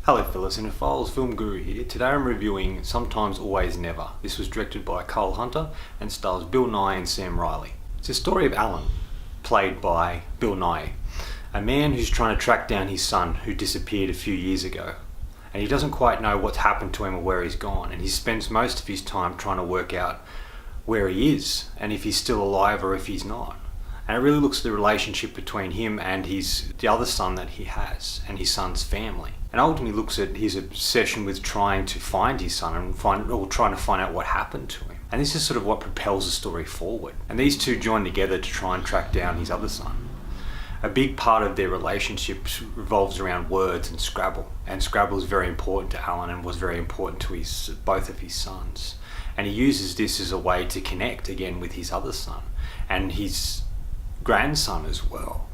Hello fellas, Cinephiles, Film Guru here. Today I'm reviewing Sometimes Always Never. This was directed by Cole Hunter and stars Bill Nighy and Sam Riley. It's a story of Alan, played by Bill Nighy, a man who's trying to track down his son who disappeared a few years ago. And he doesn't quite know what's happened to him or where he's gone, and he spends most of his time trying to work out where he is and if he's still alive or if he's not. And it really looks at the relationship between him and the other son that he has and his son's family. And ultimately looks at his obsession with trying to find his son and trying to find out what happened to him. And this is sort of what propels the story forward. And these two join together to try and track down his other son. A big part of their relationship revolves around words and Scrabble. And Scrabble is very important to Alan and was very important to both of his sons. And he uses this as a way to connect again with his other son and his grandson as well.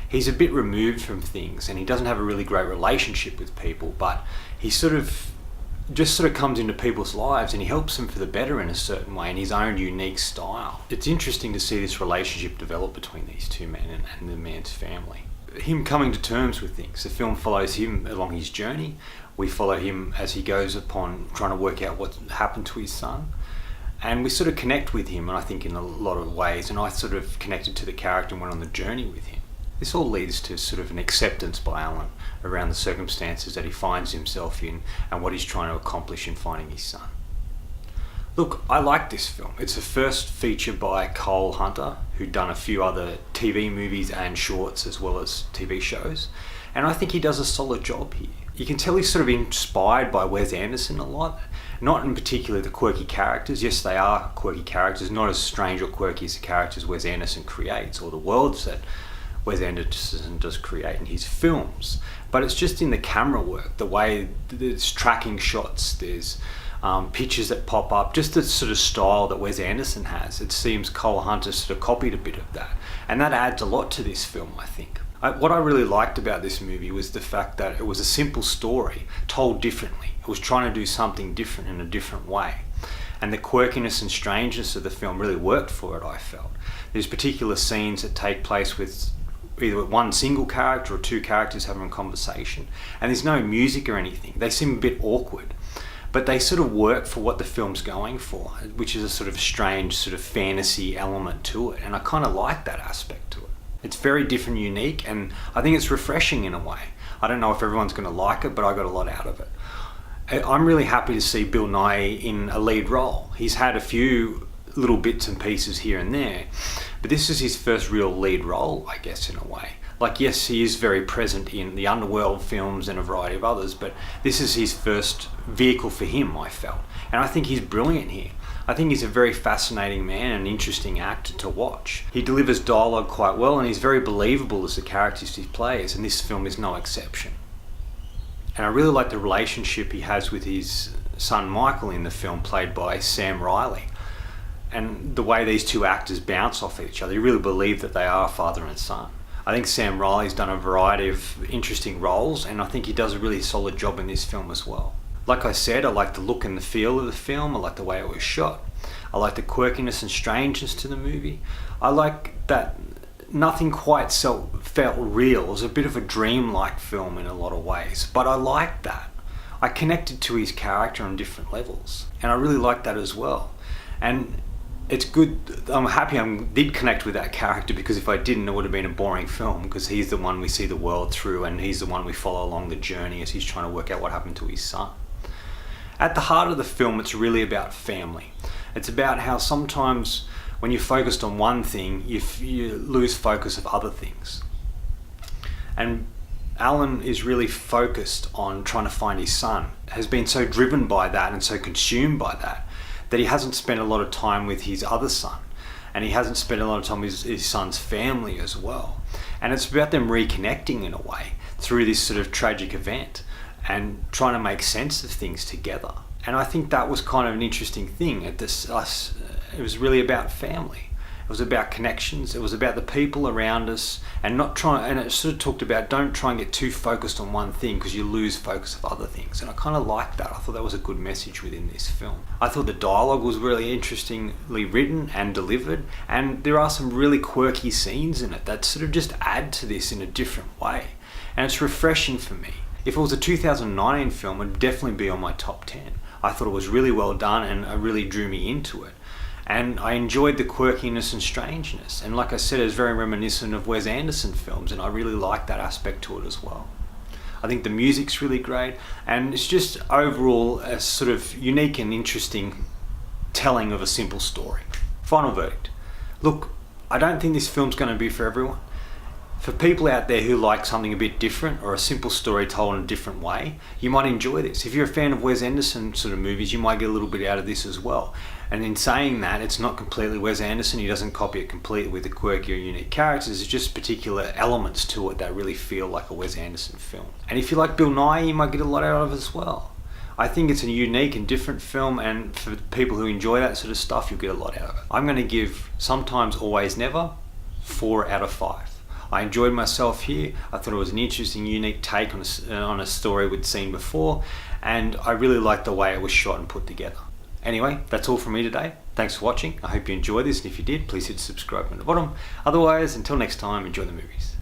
He's a bit removed from things and he doesn't have a really great relationship with people, but he just sort of comes into people's lives and he helps them for the better in a certain way in his own unique style. It's interesting to see this relationship develop between these two men and the man's family. Him coming to terms with things. The film follows him along his journey. We follow him as he goes upon trying to work out what happened to his son. And we sort of connect with him, and I think in a lot of ways, and I sort of connected to the character and went on the journey with him. This all leads to sort of an acceptance by Alan around the circumstances that he finds himself in and what he's trying to accomplish in finding his son. Look, I like this film. It's the first feature by Cole Hunter, who'd done a few other TV movies and shorts as well as TV shows, and I think he does a solid job here. You can tell he's sort of inspired by Wes Anderson a lot. Not in particular the quirky characters. Yes, they are quirky characters, not as strange or quirky as the characters Wes Anderson creates or the worlds that Wes Anderson does create in his films. But it's just in the camera work, the way there's tracking shots, there's pictures that pop up, just the sort of style that Wes Anderson has. It seems Cole Hunter sort of copied a bit of that. And that adds a lot to this film, I think. What I really liked about this movie was the fact that it was a simple story told differently. It was trying to do something different in a different way. And the quirkiness and strangeness of the film really worked for it, I felt. There's particular scenes that take place with either one single character or two characters having a conversation. And there's no music or anything. They seem a bit awkward. But they sort of work for what the film's going for, which is a sort of strange sort of fantasy element to it. And I kind of like that aspect to it. It's very different, unique, and I think it's refreshing in a way. I don't know if everyone's going to like it, but I got a lot out of it. I'm really happy to see Bill Nighy in a lead role. He's had a few little bits and pieces here and there, but this is his first real lead role, I guess, in a way. Like, yes, he is very present in the Underworld films and a variety of others, but this is his first vehicle for him, I felt. And I think he's brilliant here. I think he's a very fascinating man and an interesting actor to watch. He delivers dialogue quite well and he's very believable as the characters he plays, and this film is no exception. And I really like the relationship he has with his son Michael in the film, played by Sam Riley. And the way these two actors bounce off each other, you really believe that they are father and son. I think Sam Riley's done a variety of interesting roles, and I think he does a really solid job in this film as well. Like I said, I like the look and the feel of the film. I like the way it was shot. I like the quirkiness and strangeness to the movie. I like that nothing quite felt real. It was a bit of a dreamlike film in a lot of ways, but I liked that. I connected to his character on different levels, and I really liked that as well. And it's good. I'm happy I did connect with that character, because if I didn't, it would have been a boring film, because he's the one we see the world through and he's the one we follow along the journey as he's trying to work out what happened to his son. At the heart of the film, it's really about family. It's about how sometimes when you're focused on one thing, you lose focus of other things. And Alan is really focused on trying to find his son, has been so driven by that and so consumed by that he hasn't spent a lot of time with his other son. And he hasn't spent a lot of time with his son's family as well. And it's about them reconnecting in a way through this sort of tragic event and trying to make sense of things together. And I think that was kind of an interesting thing. It was really about family. It was about connections. It was about the people around us, and it sort of talked about don't try and get too focused on one thing, because you lose focus of other things. And I kind of liked that. I thought that was a good message within this film. I thought the dialogue was really interestingly written and delivered, and there are some really quirky scenes in it that sort of just add to this in a different way. And it's refreshing for me. If it was a 2019 film, it would definitely be on my top 10. I thought it was really well done and it really drew me into it. And I enjoyed the quirkiness and strangeness. And like I said, it's very reminiscent of Wes Anderson films, and I really like that aspect to it as well. I think the music's really great, and it's just overall a sort of unique and interesting telling of a simple story. Final verdict. Look, I don't think this film's going to be for everyone. For people out there who like something a bit different or a simple story told in a different way, you might enjoy this. If you're a fan of Wes Anderson sort of movies, you might get a little bit out of this as well. And in saying that, it's not completely Wes Anderson. He doesn't copy it completely with the quirky or unique characters. It's just particular elements to it that really feel like a Wes Anderson film. And if you like Bill Nighy, you might get a lot out of it as well. I think it's a unique and different film, and for people who enjoy that sort of stuff, you'll get a lot out of it. I'm going to give Sometimes Always Never 4 out of 5. I enjoyed myself here. I thought it was an interesting, unique take on a story we'd seen before, and I really liked the way it was shot and put together. Anyway, that's all from me today. Thanks for watching. I hope you enjoyed this, and if you did, please hit subscribe at the bottom. Otherwise, until next time, enjoy the movies.